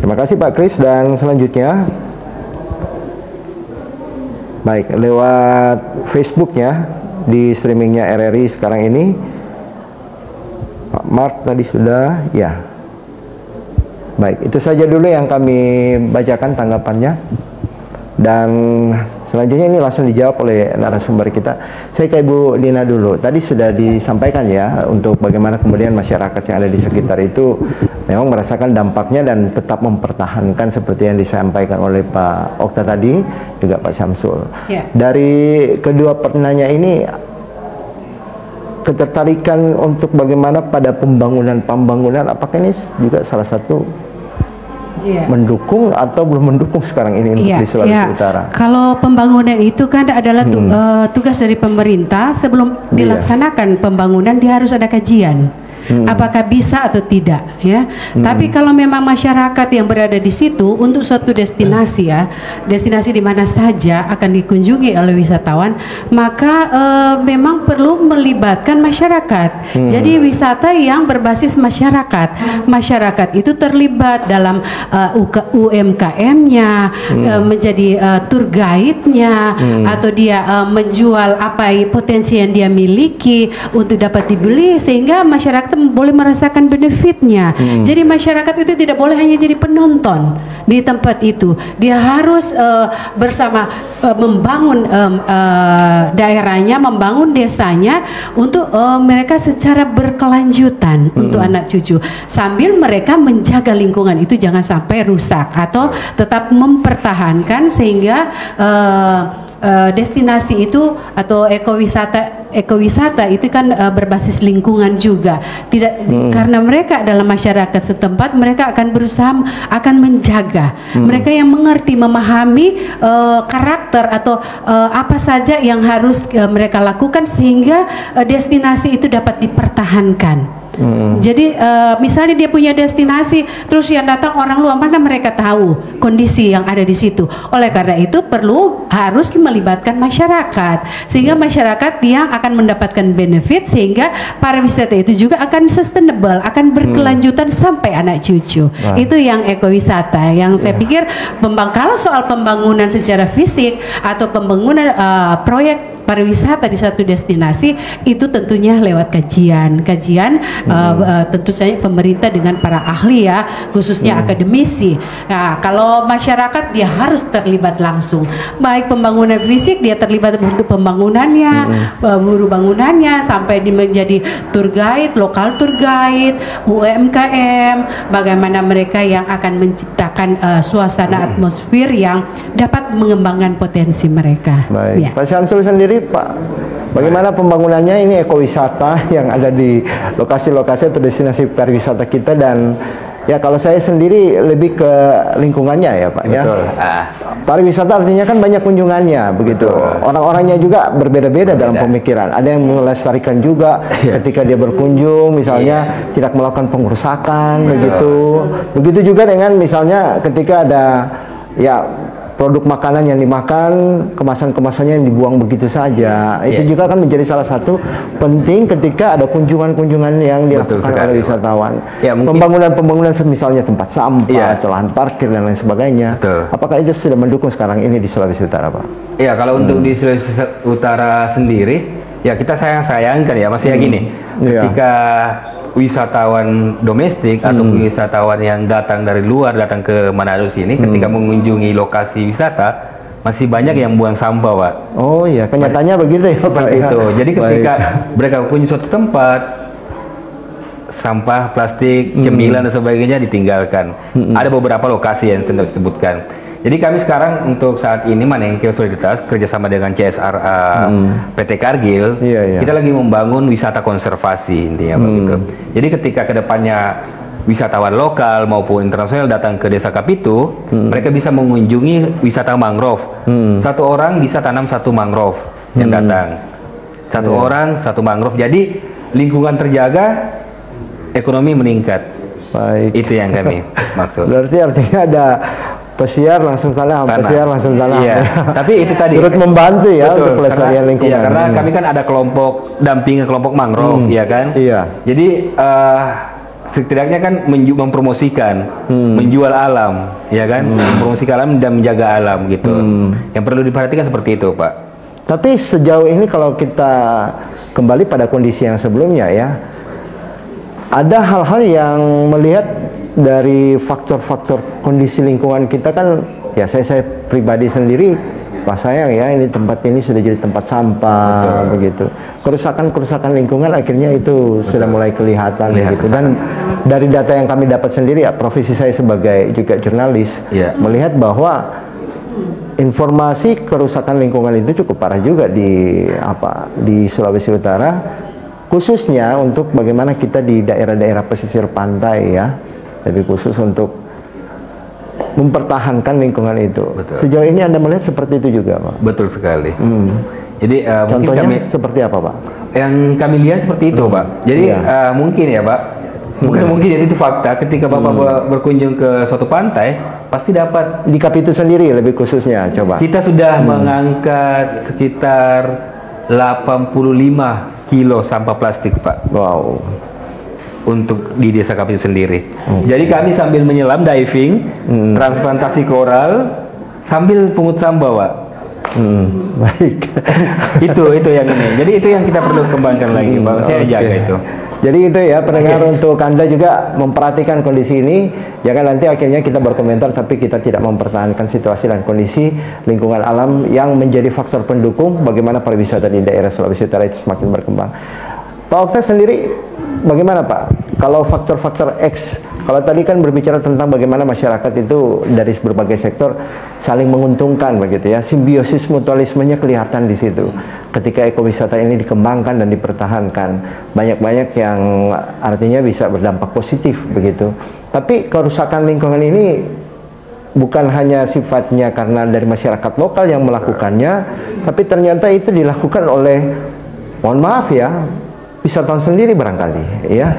A: Terima kasih Pak Kris. Dan selanjutnya, baik, lewat Facebooknya di streamingnya RRI sekarang ini, Pak Mark tadi sudah ya. Baik, itu saja dulu yang kami bacakan tanggapannya. Dan selanjutnya ini langsung dijawab oleh narasumber kita. Saya ke Ibu Lina dulu. Tadi sudah disampaikan ya untuk bagaimana kemudian masyarakat yang ada di sekitar itu memang merasakan dampaknya dan tetap mempertahankan seperti yang disampaikan oleh Pak Okta tadi, juga Pak Syamsul.
E: Ya.
A: Dari kedua penanya ini, ketertarikan untuk bagaimana pada pembangunan, apakah ini juga salah satu mendukung atau belum mendukung sekarang ini untuk di Sulawesi Utara?
E: Kalau pembangunan itu kan adalah tugas dari pemerintah. Sebelum dilaksanakan pembangunan, dia harus ada kajian. Apakah bisa atau tidak ya. Tapi kalau memang masyarakat yang berada di situ untuk suatu destinasi ya, destinasi di mana saja akan dikunjungi oleh wisatawan, maka memang perlu melibatkan masyarakat. Jadi wisata yang berbasis masyarakat. Masyarakat itu terlibat dalam UMKM-nya, menjadi tour guide-nya, atau dia menjual apa potensi yang dia miliki untuk dapat dibeli, sehingga masyarakat boleh merasakan benefitnya. Jadi masyarakat itu tidak boleh hanya jadi penonton di tempat itu. Dia harus bersama membangun daerahnya, membangun desanya untuk mereka secara berkelanjutan untuk anak cucu, sambil mereka menjaga lingkungan itu jangan sampai rusak atau tetap mempertahankan sehingga destinasi itu atau ekowisata itu kan berbasis lingkungan juga. Tidak karena mereka adalah masyarakat setempat, mereka akan berusaha akan menjaga. Mereka yang mengerti, memahami karakter atau apa saja yang harus mereka lakukan sehingga destinasi itu dapat dipertahankan. Jadi misalnya dia punya destinasi, terus yang datang orang luar, mana mereka tahu kondisi yang ada di situ. Oleh karena itu harus melibatkan masyarakat, sehingga masyarakat yang akan mendapatkan benefit, sehingga pariwisata itu juga akan sustainable, akan berkelanjutan sampai anak cucu. Itu yang ekowisata. Yang saya pikir kalau soal pembangunan secara fisik atau pembangunan proyek pariwisata di satu destinasi, itu tentunya lewat kajian tentu saja pemerintah dengan para ahli ya, khususnya akademisi. Nah, kalau masyarakat dia harus terlibat langsung, baik pembangunan fisik dia terlibat untuk pembangunannya, buruh bangunannya, sampai menjadi tour guide, lokal tour guide, UMKM, bagaimana mereka yang akan menciptakan suasana atmosfer yang dapat mengembangkan potensi mereka.
A: Baik. Pak Syamsul sendiri, Pak, bagaimana pembangunannya ini ekowisata yang ada di lokasi-lokasi atau destinasi pariwisata kita? Dan ya kalau saya sendiri lebih ke lingkungannya ya Pak. Betul. Ya. Pariwisata artinya kan banyak kunjungannya begitu. Orang-orangnya juga berbeda-beda dalam pemikiran. Ada yang melestarikan juga ketika dia berkunjung, misalnya tidak melakukan pengerusakan begitu. Begitu juga dengan misalnya ketika ada produk makanan yang dimakan, kemasan-kemasannya yang dibuang begitu saja. Itu juga kan menjadi salah satu penting ketika ada kunjungan-kunjungan yang dilakukan oleh wisatawan. Pembangunan misalnya tempat sampah, lahan parkir dan lain sebagainya. Apakah itu sudah mendukung sekarang ini di Sulawesi Utara, Pak? Iya, kalau untuk di Sulawesi Utara sendiri, ya kita sayangkan ya, maksudnya gini, ketika wisatawan domestik atau wisatawan yang datang dari luar, datang ke Manado sini, ketika mengunjungi lokasi wisata masih banyak yang buang sampah, Pak. Oh iya, kenyataannya begitu ya, Pak. Itu. Jadi ketika mereka kunjungi suatu tempat, sampah, plastik, cemilan dan sebagainya ditinggalkan. Ada beberapa lokasi yang saya sebutkan. Jadi kami sekarang untuk saat ini Manengkel Solidaritas kerjasama dengan CSR PT Kargil, kita lagi membangun wisata konservasi intinya begitu. Jadi ketika kedepannya wisatawan lokal maupun internasional datang ke Desa Kapitu, mereka bisa mengunjungi wisata mangrove. Satu orang bisa tanam satu mangrove yang datang. Satu orang satu mangrove. Jadi lingkungan terjaga, ekonomi meningkat. Baik. Itu yang kami maksud. Berarti artinya ada pesiar langsung tanam, pesiar langsung tanam. Iya. Tapi itu tadi turut membantu ya untuk pelestarian lingkungan. Iya, karena kami kan ada kelompok dampingan kelompok mangrove, ya kan? Iya. Jadi setidaknya kan mempromosikan, menjual alam, ya kan? Mempromosikan alam dan menjaga alam gitu. Yang perlu diperhatikan seperti itu, Pak. Tapi sejauh ini kalau kita kembali pada kondisi yang sebelumnya ya, ada hal-hal yang melihat dari faktor-faktor kondisi lingkungan kita kan, ya saya pribadi sendiri wah sayang ya ini tempat ini sudah jadi tempat sampah begitu. Kerusakan lingkungan akhirnya itu sudah mulai kelihatan begitu. Dan dari data yang kami dapat sendiri ya, profesi saya sebagai juga jurnalis melihat bahwa informasi kerusakan lingkungan itu cukup parah juga di Sulawesi Utara, khususnya untuk bagaimana kita di daerah-daerah pesisir pantai ya, lebih khusus untuk mempertahankan lingkungan itu.
B: Betul.
A: Sejauh ini Anda melihat seperti itu juga, Pak?
B: Betul sekali. Jadi
A: contohnya
B: mungkin
A: seperti apa, Pak?
B: Yang kami lihat seperti itu, Pak. Jadi mungkin ya, Pak. Bukan mungkin, jadi itu fakta. Ketika Bapak berkunjung ke suatu pantai, pasti dapat.
A: Di Kapitu sendiri lebih khususnya, coba.
B: Kita sudah mengangkat sekitar 85 kilo sampah plastik, Pak.
A: Wow.
B: Untuk di desa Kapitu sendiri. Jadi kami sambil menyelam diving, transplantasi koral, sambil pungut sampah, Pak.
A: Baik.
B: itu yang ini. Jadi itu yang kita perlu kembangkan lagi, Pak. Saya jaga itu.
A: Jadi itu ya pendengar, untuk Anda juga memperhatikan kondisi ini. Jangan nanti akhirnya kita berkomentar tapi kita tidak mempertahankan situasi dan kondisi lingkungan alam yang menjadi faktor pendukung bagaimana pariwisata di daerah Sulawesi Utara itu semakin berkembang. Pak Okta sendiri bagaimana, Pak? Kalau faktor-faktor X, kalau tadi kan berbicara tentang bagaimana masyarakat itu dari berbagai sektor saling menguntungkan begitu ya, simbiosis mutualismenya kelihatan di situ. Ketika ekowisata ini dikembangkan dan dipertahankan, banyak-banyak yang artinya bisa berdampak positif begitu. Tapi kerusakan lingkungan ini bukan hanya sifatnya karena dari masyarakat lokal yang melakukannya, tapi ternyata itu dilakukan oleh, mohon maaf ya, wisatawan sendiri barangkali ya.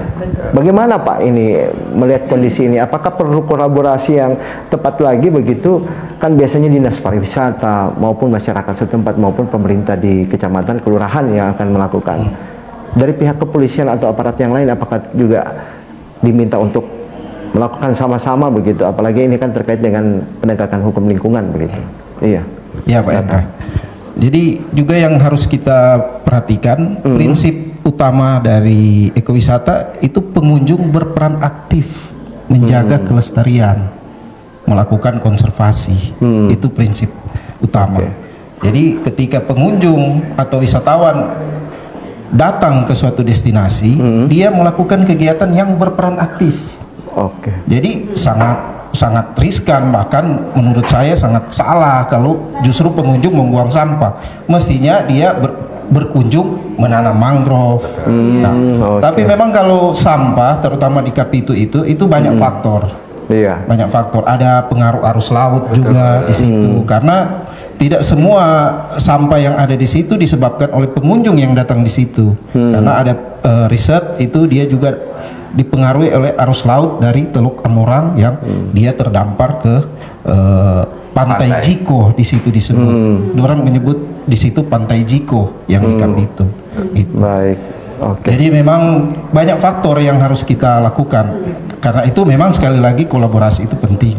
A: Bagaimana Pak ini melihat kondisi ini? Apakah perlu kolaborasi yang tepat lagi begitu? Kan biasanya dinas pariwisata maupun masyarakat setempat maupun pemerintah di kecamatan, kelurahan yang akan melakukan. Dari pihak kepolisian atau aparat yang lain apakah juga diminta untuk melakukan sama-sama begitu? Apalagi ini kan terkait dengan penegakan hukum lingkungan begitu. Iya.
D: Ya Pak Hendra. Jadi juga yang harus kita perhatikan, prinsip utama dari ekowisata itu pengunjung berperan aktif menjaga kelestarian, melakukan konservasi. Itu prinsip utama. Jadi ketika pengunjung atau wisatawan datang ke suatu destinasi, dia melakukan kegiatan yang berperan aktif. Jadi sangat riskan, bahkan menurut saya sangat salah kalau justru pengunjung membuang sampah. Mestinya dia berkunjung menanam mangrove. Tapi memang kalau sampah terutama di Kapitu itu banyak faktor. Banyak faktor. Ada pengaruh arus laut juga di situ, karena tidak semua sampah yang ada di situ disebabkan oleh pengunjung yang datang di situ. Karena ada riset itu dia juga dipengaruhi oleh arus laut dari Teluk Amurang yang dia terdampar ke Pantai Jiko, di situ disebut. Orang menyebut di situ Pantai Jiko yang di Kapitu.
A: Baik.
D: Jadi memang banyak faktor yang harus kita lakukan. Karena itu memang sekali lagi kolaborasi itu penting.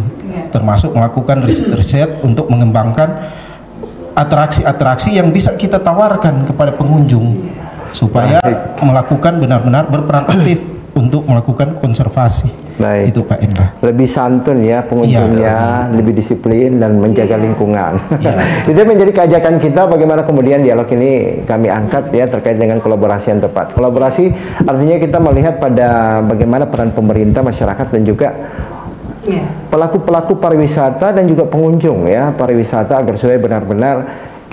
D: Termasuk melakukan riset-riset untuk mengembangkan atraksi-atraksi yang bisa kita tawarkan kepada pengunjung supaya melakukan benar-benar berperan aktif untuk melakukan konservasi. Itu Pak Indra.
A: Lebih santun ya pengunjungnya, lebih disiplin dan menjaga lingkungan. Itu menjadi keajakan kita bagaimana kemudian dialog ini kami angkat ya terkait dengan kolaborasi yang tepat. Kolaborasi artinya kita melihat pada bagaimana peran pemerintah, masyarakat dan juga pelaku-pelaku pariwisata dan juga pengunjung ya pariwisata agar supaya benar-benar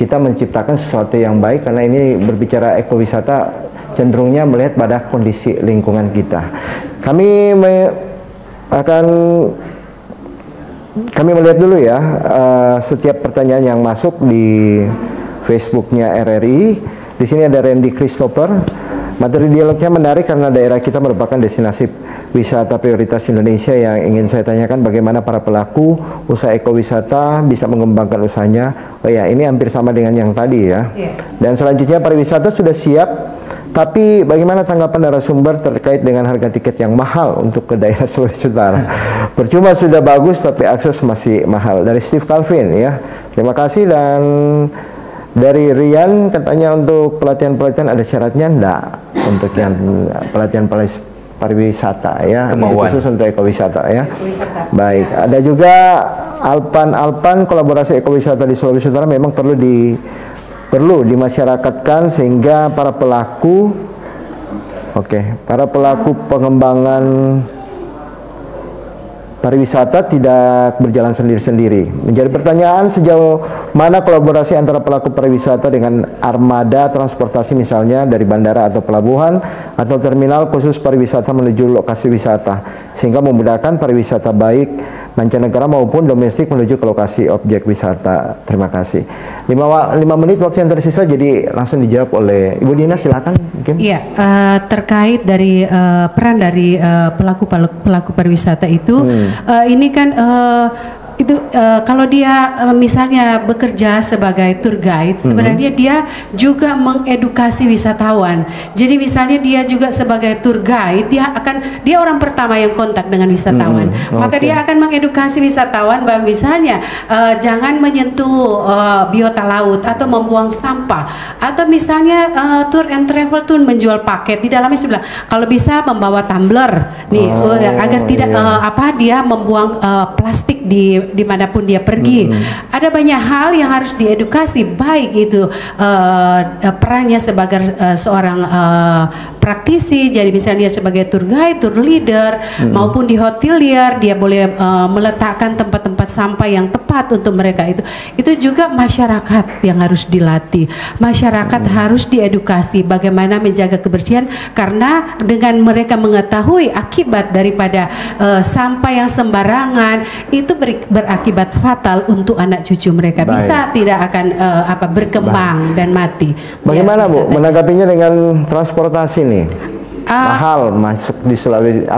A: kita menciptakan sesuatu yang baik, karena ini berbicara ekowisata cenderungnya melihat pada kondisi lingkungan kita. Kami melihat dulu ya setiap pertanyaan yang masuk di Facebooknya RRI. Di sini ada Randy Christopher. Materi dialognya menarik karena daerah kita merupakan destinasi wisata prioritas Indonesia. Yang ingin saya tanyakan bagaimana para pelaku usaha ekowisata bisa mengembangkan usahanya. Oh ya, ini hampir sama dengan yang tadi ya. Dan selanjutnya pariwisata sudah siap, tapi bagaimana tanggapan narasumber terkait dengan harga tiket yang mahal untuk ke daerah Sulawesi Utara? Percuma sudah bagus tapi akses masih mahal. Dari Steve Calvin ya. Terima kasih. Dan dari Rian katanya untuk pelatihan-pelatihan ada syaratnya? Enggak. Untuk yang pelatihan pariwisata ya. Khusus untuk ekowisata ya. Baik. Ada juga Alpan kolaborasi ekowisata di Sulawesi Utara memang perlu dimasyarakatkan sehingga para pelaku pengembangan pariwisata tidak berjalan sendiri-sendiri. Menjadi pertanyaan sejauh mana kolaborasi antara pelaku pariwisata dengan armada transportasi misalnya dari bandara atau pelabuhan atau terminal khusus pariwisata menuju lokasi wisata sehingga memudahkan pariwisata baik mancanegara maupun domestik menuju ke lokasi objek wisata. Terima kasih. 5 menit waktu yang tersisa, jadi langsung dijawab oleh Ibu Dina, silakan. Mungkin.
E: Iya, terkait dari peran dari pelaku pariwisata itu, ini kan kalau dia misalnya bekerja sebagai tour guide, sebenarnya dia juga mengedukasi wisatawan. Jadi misalnya dia juga sebagai tour guide, dia orang pertama yang kontak dengan wisatawan. Maka dia akan mengedukasi wisatawan bahwa misalnya jangan menyentuh biota laut atau membuang sampah, atau misalnya tour and travel tuh menjual paket di dalamnya sudah kalau bisa membawa tumbler nih agar tidak dia membuang plastik dimanapun dia pergi. Ada banyak hal yang harus diedukasi, baik itu perannya sebagai seorang praktisi, jadi misalnya dia sebagai tour guide, tour leader, maupun di hotelier dia boleh meletakkan tempat-tempat sampah yang tepat untuk mereka. Itu juga masyarakat yang harus dilatih. Masyarakat harus diedukasi bagaimana menjaga kebersihan, karena dengan mereka mengetahui akibat daripada sampah yang sembarangan itu berakibat fatal untuk anak cucu mereka. Bisa tidak akan berkembang dan mati.
A: Bagaimana Bu menanggapinya dengan transportasi nih? Mahal masuk di Sulawesi,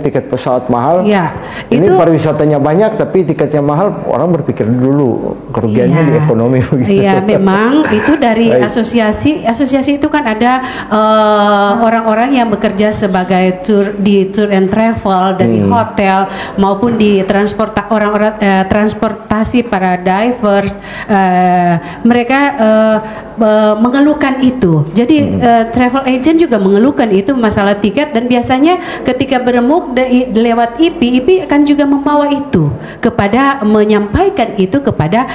A: tiket pesawat mahal.
E: Ya,
A: ini pariwisatanya banyak tapi tiketnya mahal, orang berpikir dulu kerugiannya di ekonomi.
E: Iya, memang itu dari asosiasi itu kan ada orang-orang yang bekerja sebagai tour and travel dari hotel maupun di transportasi para divers. Mereka mengeluhkan itu. Jadi travel agent juga mengeluhkan itu masalah tiket, dan biasanya ketika beremuk lewat IP akan juga membawa itu menyampaikan itu kepada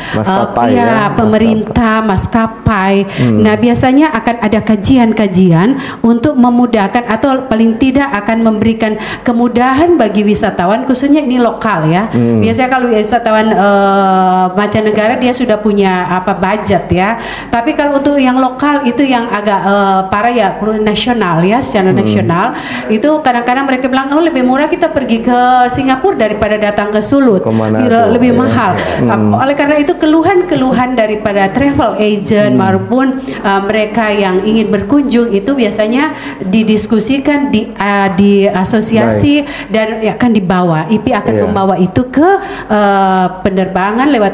E: pemerintah maskapai. Nah, biasanya akan ada kajian-kajian untuk memudahkan atau paling tidak akan memberikan kemudahan bagi wisatawan, khususnya ini lokal ya. Biasanya kalau wisatawan mancanegara dia sudah punya budget ya. Tapi kalau untuk yang lokal itu yang agak nasional ya, secara nasional itu kadang-kadang mereka bilang lebih murah kita pergi ke Singapura daripada datang ke Sulut, lebih mahal. Oleh karena itu keluhan-keluhan daripada travel agent maupun mereka yang ingin berkunjung itu biasanya didiskusikan di asosiasi dan akan dibawa. IP akan membawa itu ke penerbangan lewat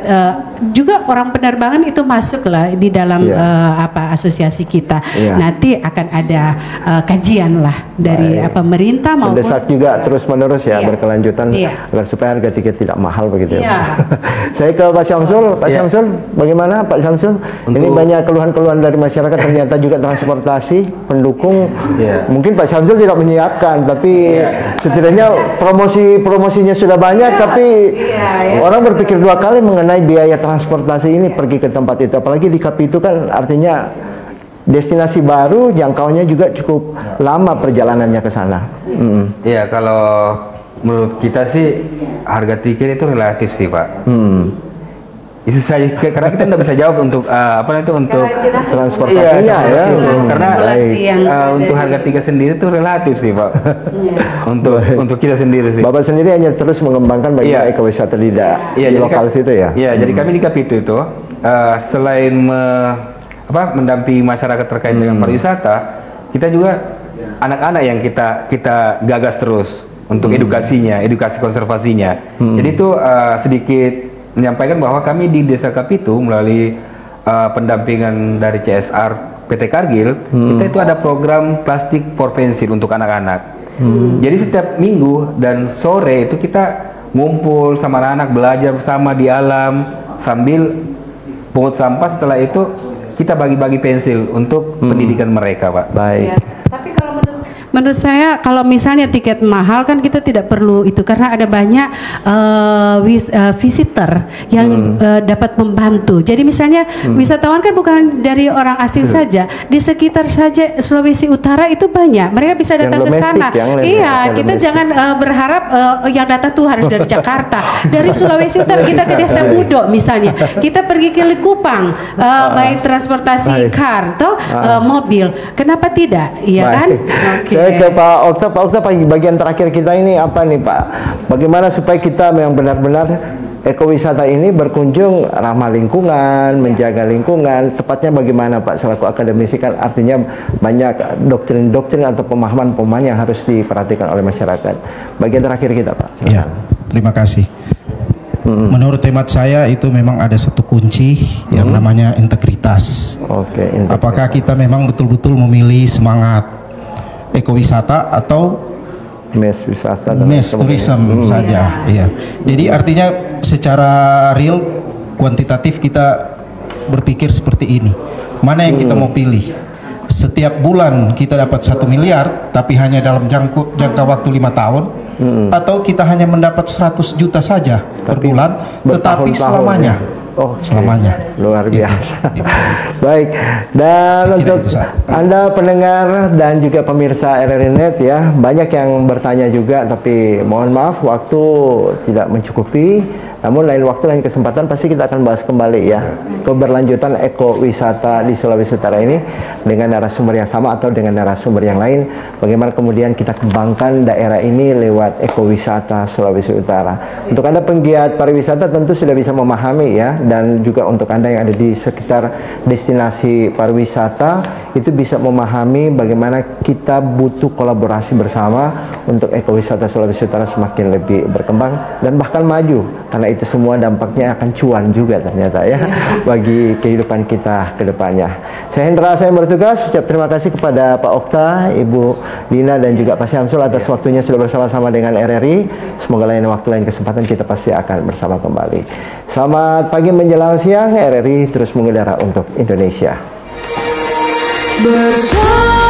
E: juga orang penerbangan itu masuklah di dalam asosiasi kita. Nanti akan ada kajian lah dari pemerintah maupun
A: mendesak juga terus-menerus berkelanjutan agar supaya harga tiket tidak mahal begitu ya. Saya ke Pak Syamsul. Pak Syamsul, bagaimana Pak Syamsul? Ini banyak keluhan-keluhan dari masyarakat, ternyata juga transportasi pendukung. Mungkin Pak Syamsul tidak menyiapkan, tapi setidaknya promosinya sudah banyak, tapi orang berpikir dua kali mengenai biaya transportasi ini pergi ke tempat itu, apalagi di KAP itu kan artinya destinasi baru, jangkauannya juga cukup lama perjalanannya ke sana.
B: Iya, kalau menurut kita sih harga tiket itu relatif sih Pak. Itu saja, karena kita tidak bisa jawab untuk untuk
A: transportasinya
B: karena untuk harga tiket sendiri itu relatif sih Pak. untuk kita sendiri sih.
A: Bapak sendiri hanya terus mengembangkan bagian ekowisata di lokal situ ya. Iya,
B: jadi kami di KAP itu selain mendampingi masyarakat terkait dengan pariwisata, kita juga anak-anak yang kita gagas terus untuk edukasinya, edukasi konservasinya. Jadi itu sedikit menyampaikan bahwa kami di Desa KAP itu melalui pendampingan dari CSR PT Kargil, kita itu ada program plastik for pensil untuk anak-anak. Jadi setiap minggu dan sore itu kita ngumpul sama anak-anak, belajar bersama di alam sambil pungut sampah. Setelah itu kita bagi-bagi pensil untuk pendidikan mereka, Pak.
A: Baik.
E: Tapi kalau menurut saya kalau misalnya tiket mahal kan kita tidak perlu itu karena ada banyak visitor yang dapat membantu. Jadi misalnya wisatawan kan bukan dari orang asing saja, di sekitar saja Sulawesi Utara itu banyak. Mereka bisa datang ke sana. Iya, kita jangan berharap yang datang tuh harus dari Jakarta. Dari Sulawesi Utara kita ke Desa Budok misalnya, kita pergi ke Likupang, baik transportasi car atau mobil, kenapa tidak? Iya kan?
A: Saya ke Pak Okta. Pak Okta, bagian terakhir kita ini apa nih Pak? Bagaimana supaya kita yang benar-benar ekowisata ini berkunjung ramah lingkungan, menjaga lingkungan, tepatnya bagaimana Pak selaku akademisi, kan artinya banyak doktrin-doktrin atau pemahaman-pemahaman yang harus diperhatikan oleh masyarakat. Bagian terakhir kita Pak.
D: Ya, terima kasih. Menurut hemat saya itu memang ada satu kunci yang namanya integritas.
A: Integritas.
D: Apakah kita memang betul-betul memilih semangat ekowisata atau mass tourism saja? Iya. Jadi artinya secara real kuantitatif kita berpikir seperti ini. Mana yang kita mau pilih? Setiap bulan kita dapat 1 miliar tapi hanya dalam jangka waktu 5 tahun, atau kita hanya mendapat 100 juta saja per bulan tetapi selamanya. Selamanya.
A: Luar biasa. Baik, dan untuk Anda pendengar dan juga pemirsa RRI Net ya, banyak yang bertanya juga, tapi mohon maaf waktu tidak mencukupi. Namun lain waktu, lain kesempatan pasti kita akan bahas kembali ya keberlanjutan ekowisata di Sulawesi Utara ini dengan narasumber yang sama atau dengan narasumber yang lain. Bagaimana kemudian kita kembangkan daerah ini lewat ekowisata Sulawesi Utara. Untuk Anda penggiat pariwisata tentu sudah bisa memahami ya, dan juga untuk Anda yang ada di sekitar destinasi pariwisata itu bisa memahami bagaimana kita butuh kolaborasi bersama untuk ekowisata Sulawesi Utara semakin lebih berkembang dan bahkan maju, karena itu semua dampaknya akan cuan juga ternyata ya bagi kehidupan kita ke depannya. Saya Hendra, saya bertugas ucap terima kasih kepada Pak Okta, Ibu Dina dan juga Pak Syamsul atas waktunya sudah bersama-sama dengan RRI. Semoga lain waktu, lain kesempatan kita pasti akan bersama kembali. Selamat pagi menjelang siang, RRI terus mengudara untuk Indonesia.
C: Bersatulah